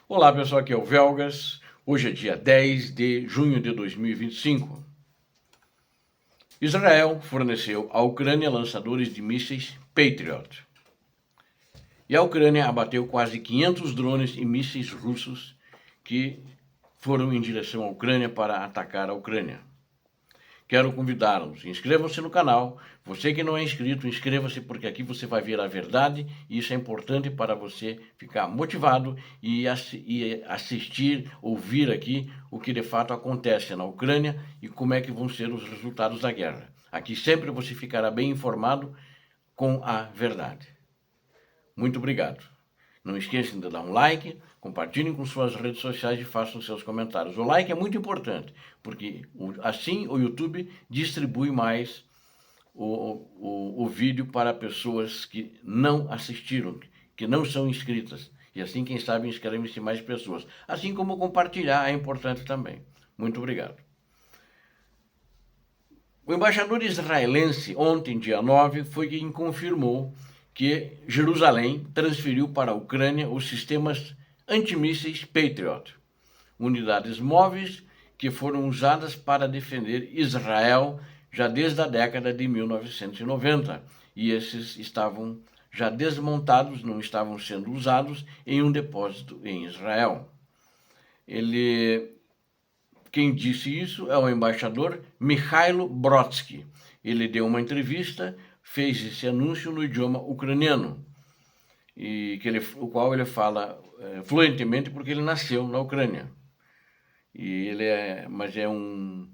Olá pessoal, aqui é o Velgas. Hoje é dia 10 de junho de 2025. Israel forneceu à Ucrânia lançadores de mísseis Patriot. E a Ucrânia abateu quase 500 drones e mísseis russos que foram em direção à Ucrânia para atacar a Ucrânia. Quero convidá-los, inscrevam-se no canal. Você que não é inscrito, inscreva-se, porque aqui você vai ver a verdade e isso é importante para você ficar motivado e assistir, ouvir aqui o que de fato acontece na Ucrânia e como é que vão ser os resultados da guerra. Aqui sempre você ficará bem informado com a verdade. Muito obrigado. Não esqueçam de dar um like, compartilhem com suas redes sociais e façam seus comentários. O like é muito importante, porque assim o YouTube distribui mais o vídeo para pessoas que não assistiram, que não são inscritas. E assim, quem sabe, inscrevem-se mais pessoas. Assim como compartilhar é importante também. Muito obrigado. O embaixador israelense, ontem, dia 9, foi quem confirmou que Jerusalém transferiu para a Ucrânia os sistemas antimísseis Patriot, unidades móveis que foram usadas para defender Israel já desde a década de 1990, e esses estavam já desmontados, não estavam sendo usados em um depósito em Israel. Quem disse isso é o embaixador Mikhailo Brodsky. Ele deu uma entrevista, fez esse anúncio no idioma ucraniano, o qual ele fala fluentemente porque ele nasceu na Ucrânia. Mas é um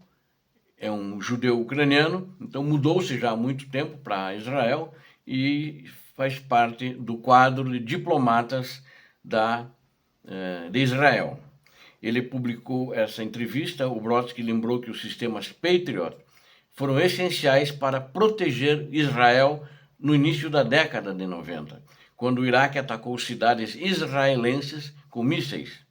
judeu ucraniano, então mudou-se já há muito tempo para Israel e faz parte do quadro de diplomatas de Israel. Ele publicou essa entrevista. O Brodsky lembrou que os sistemas Patriot foram essenciais para proteger Israel no início da década de 90, quando o Iraque atacou cidades israelenses com mísseis.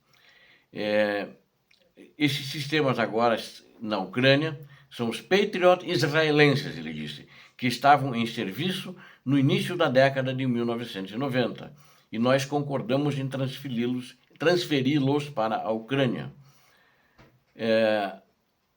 Esses sistemas agora na Ucrânia são os Patriot israelenses, ele disse, que estavam em serviço no início da década de 1990, e nós concordamos em transferi-los para a Ucrânia.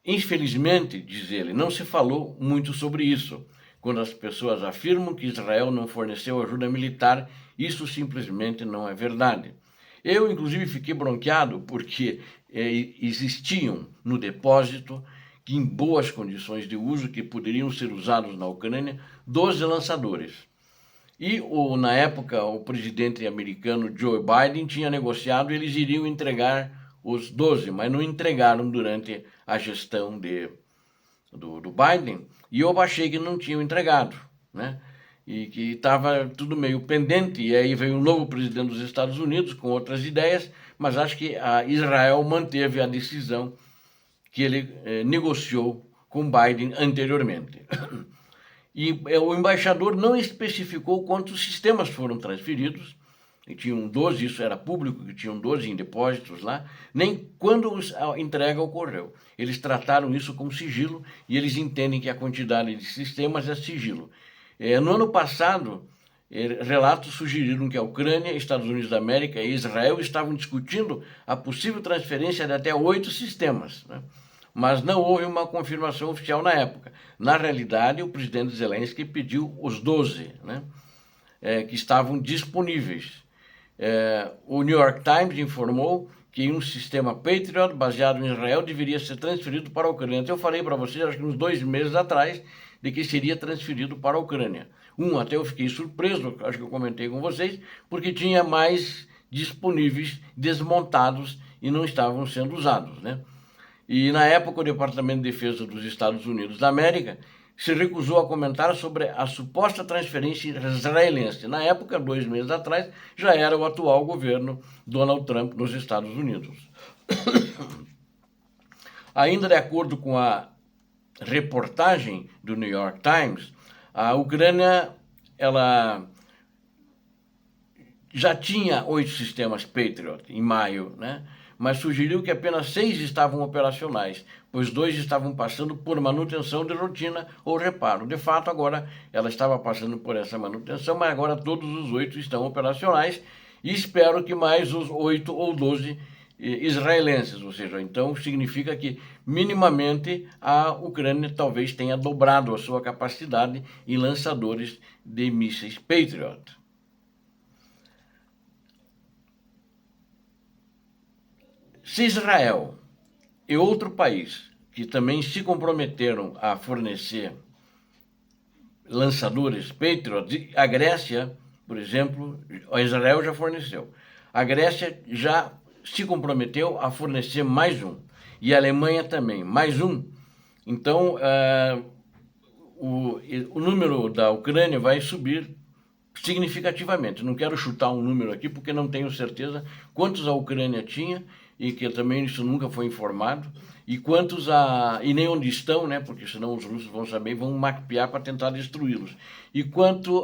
Infelizmente, diz ele, não se falou muito sobre isso. Quando as pessoas afirmam que Israel não forneceu ajuda militar, isso simplesmente não é verdade. Eu, inclusive, fiquei bronqueado porque existiam no depósito, que em boas condições de uso, que poderiam ser usados na Ucrânia, 12 lançadores. E, na época, o presidente americano Joe Biden tinha negociado e eles iriam entregar os 12, mas não entregaram durante a gestão do Biden, e eu achei que não tinham entregado, né? E que estava tudo meio pendente, e aí veio um novo presidente dos Estados Unidos com outras ideias, mas acho que a Israel manteve a decisão que ele negociou com Biden anteriormente. E o embaixador não especificou quantos sistemas foram transferidos, e tinham 12, isso era público, que tinham 12 em depósitos lá, nem quando a entrega ocorreu. Eles trataram isso com sigilo e eles entendem que a quantidade de sistemas é sigilo. No ano passado, relatos sugeriram que a Ucrânia, Estados Unidos da América e Israel estavam discutindo a possível transferência de até 8 sistemas, né? Mas não houve uma confirmação oficial na época. Na realidade, o presidente Zelensky pediu os 12, né, que estavam disponíveis. O New York Times informou que um sistema Patriot baseado em Israel deveria ser transferido para a Ucrânia. Então, eu falei para vocês, acho que uns 2 meses atrás, de que seria transferido para a Ucrânia. Até eu fiquei surpreso, acho que eu comentei com vocês, porque tinha mais disponíveis, desmontados e não estavam sendo usados, né? E na época o Departamento de Defesa dos Estados Unidos da América se recusou a comentar sobre a suposta transferência israelense. Na época, 2 meses atrás, já era o atual governo Donald Trump nos Estados Unidos. Ainda de acordo com a reportagem do New York Times, a Ucrânia ela já tinha 8 sistemas Patriot em maio, né? Mas sugeriu que apenas 6 estavam operacionais, pois 2 estavam passando por manutenção de rotina ou reparo. De fato, agora ela estava passando por essa manutenção, mas agora todos os 8 estão operacionais e espero que mais os 8 ou 12 israelenses, ou seja, então significa que minimamente a Ucrânia talvez tenha dobrado a sua capacidade em lançadores de mísseis Patriot. Se Israel e outro país que também se comprometeram a fornecer lançadores Patriot, a Grécia, por exemplo, a Israel já forneceu. A Grécia já se comprometeu a fornecer mais um. E a Alemanha também, mais um. Então, o número da Ucrânia vai subir significativamente. Não quero chutar um número aqui porque não tenho certeza quantos a Ucrânia tinha e que também isso nunca foi informado e quantos e nem onde estão, né? Porque senão os russos vão saber e vão mapear para tentar destruí-los. E quantos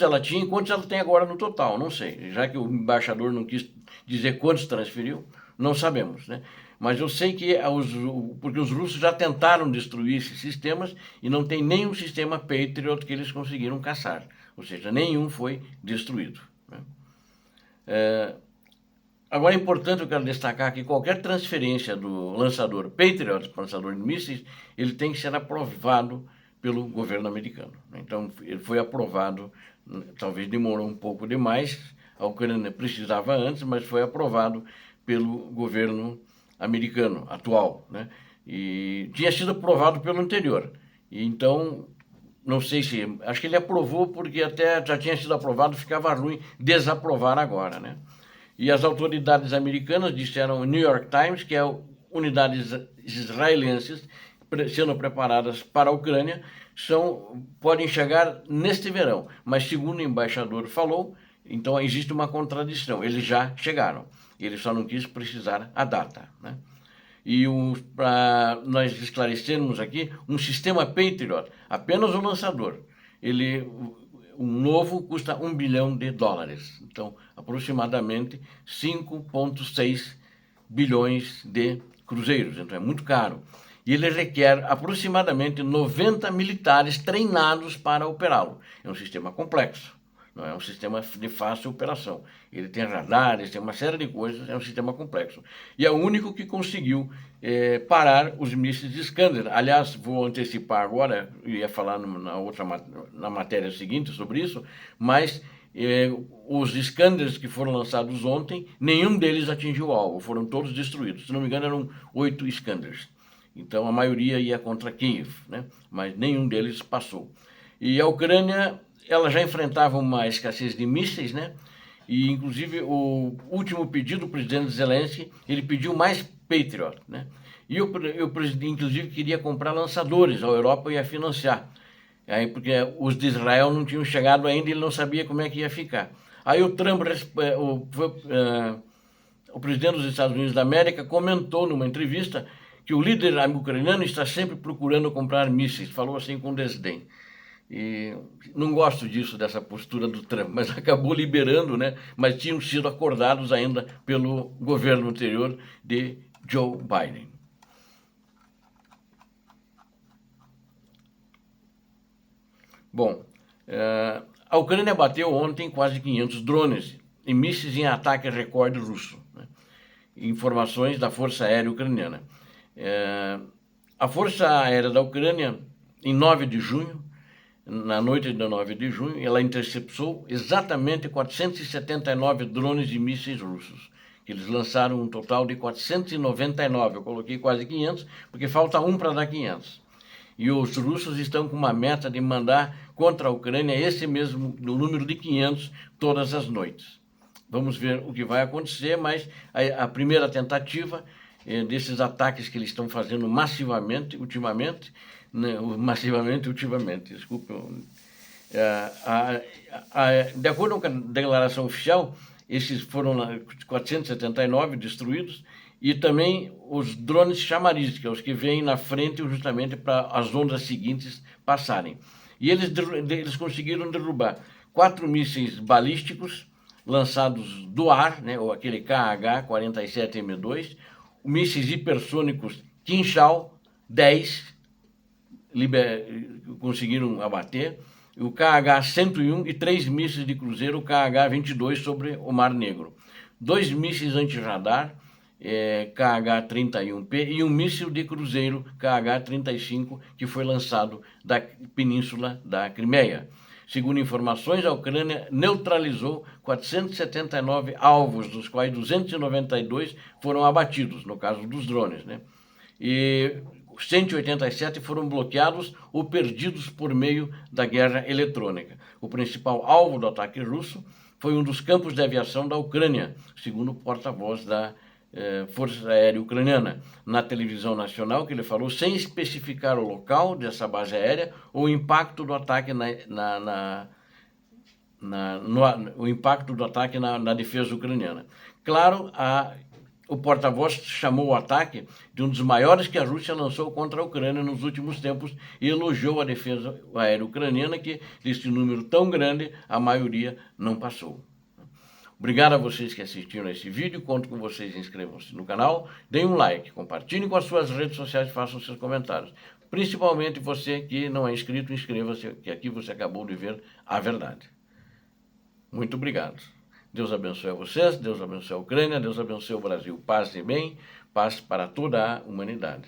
ela tinha e quantos ela tem agora no total, não sei. Já que o embaixador não quis dizer quantos transferiu, não sabemos, né? Mas eu sei que porque os russos já tentaram destruir esses sistemas e não tem nenhum sistema Patriot que eles conseguiram caçar. Ou seja, nenhum foi destruído, né? Agora é importante, eu quero destacar que qualquer transferência do lançador Patriot, lançador de mísseis, ele tem que ser aprovado pelo governo americano. Então, ele foi aprovado, talvez demorou um pouco demais, a Ucrânia precisava antes, mas foi aprovado pelo governo americano atual, né? E tinha sido aprovado pelo anterior. E então, não sei se... Acho que ele aprovou porque até já tinha sido aprovado, ficava ruim desaprovar agora, né? E as autoridades americanas disseram ao New York Times que unidades israelenses sendo preparadas para a Ucrânia podem chegar neste verão. Mas, segundo o embaixador falou, então existe uma contradição. Eles já chegaram. Ele só não quis precisar a data, né? E para nós esclarecermos aqui, um sistema Patriot, apenas o lançador, um novo custa $1 bilhão. Então, aproximadamente 5,6 bilhões de cruzeiros. Então, é muito caro. E ele requer aproximadamente 90 militares treinados para operá-lo. É um sistema complexo. Não é um sistema de fácil operação. Ele tem radares, tem uma série de coisas, é um sistema complexo. E é o único que conseguiu parar os mísseis Iskander. Aliás, vou antecipar agora, eu ia falar na matéria seguinte sobre isso, mas os Iskanders que foram lançados ontem, nenhum deles atingiu o alvo, foram todos destruídos. Se não me engano, eram 8 Iskanders. Então, a maioria ia contra Kiev, né? Mas nenhum deles passou. E a Ucrânia, ela já enfrentava uma escassez de mísseis, né? E, inclusive, o último pedido, o presidente Zelensky, ele pediu mais Patriot, né? E o presidente, inclusive, queria comprar lançadores, a Europa ia financiar. Aí, porque os de Israel não tinham chegado ainda e ele não sabia como é que ia ficar. Aí o Trump, o presidente dos Estados Unidos da América, comentou numa entrevista que o líder ucraniano está sempre procurando comprar mísseis, falou assim com desdém. E não gosto disso, dessa postura do Trump, mas acabou liberando, né? Mas tinham sido acordados ainda pelo governo anterior de Joe Biden. Bom, a Ucrânia bateu ontem quase 500 drones e mísseis em ataque recorde russo, né? Informações da Força Aérea Ucraniana. A Força Aérea da Ucrânia, em 9 de junho, na noite de 9 de junho, ela interceptou exatamente 479 drones e mísseis russos. Eles lançaram um total de 499. Eu coloquei quase 500, porque falta um para dar 500. E os russos estão com uma meta de mandar contra a Ucrânia esse mesmo número de 500 todas as noites. Vamos ver o que vai acontecer, mas a primeira tentativa desses ataques que eles estão fazendo massivamente, ultimamente, desculpe. De acordo com a declaração oficial, esses foram 479 destruídos, e também os drones chamariz, que é os que vêm na frente justamente para as ondas seguintes passarem. E eles conseguiram derrubar 4 mísseis balísticos lançados do ar, né, ou aquele KH-47M2, mísseis hipersônicos Kinshal 10 conseguiram abater, o KH-101 e 3 mísseis de cruzeiro KH-22 sobre o Mar Negro. 2 mísseis antirradar KH-31P e um míssil de cruzeiro KH-35 que foi lançado da península da Crimeia. Segundo informações, a Ucrânia neutralizou 479 alvos, dos quais 292 foram abatidos, no caso dos drones, né? E 187 foram bloqueados ou perdidos por meio da guerra eletrônica. O principal alvo do ataque russo foi um dos campos de aviação da Ucrânia, segundo o porta-voz da Força Aérea Ucraniana, na televisão nacional, que ele falou, sem especificar o local dessa base aérea ou o impacto do ataque o impacto do ataque na defesa ucraniana. Claro, o porta-voz chamou o ataque de um dos maiores que a Rússia lançou contra a Ucrânia nos últimos tempos e elogiou a defesa aérea ucraniana, que desse número tão grande, a maioria não passou. Obrigado a vocês que assistiram a esse vídeo, conto com vocês, inscrevam-se no canal, deem um like, compartilhem com as suas redes sociais e façam seus comentários. Principalmente você que não é inscrito, inscreva-se, que aqui você acabou de ver a verdade. Muito obrigado. Deus abençoe a vocês, Deus abençoe a Ucrânia, Deus abençoe o Brasil. Paz e bem, paz para toda a humanidade.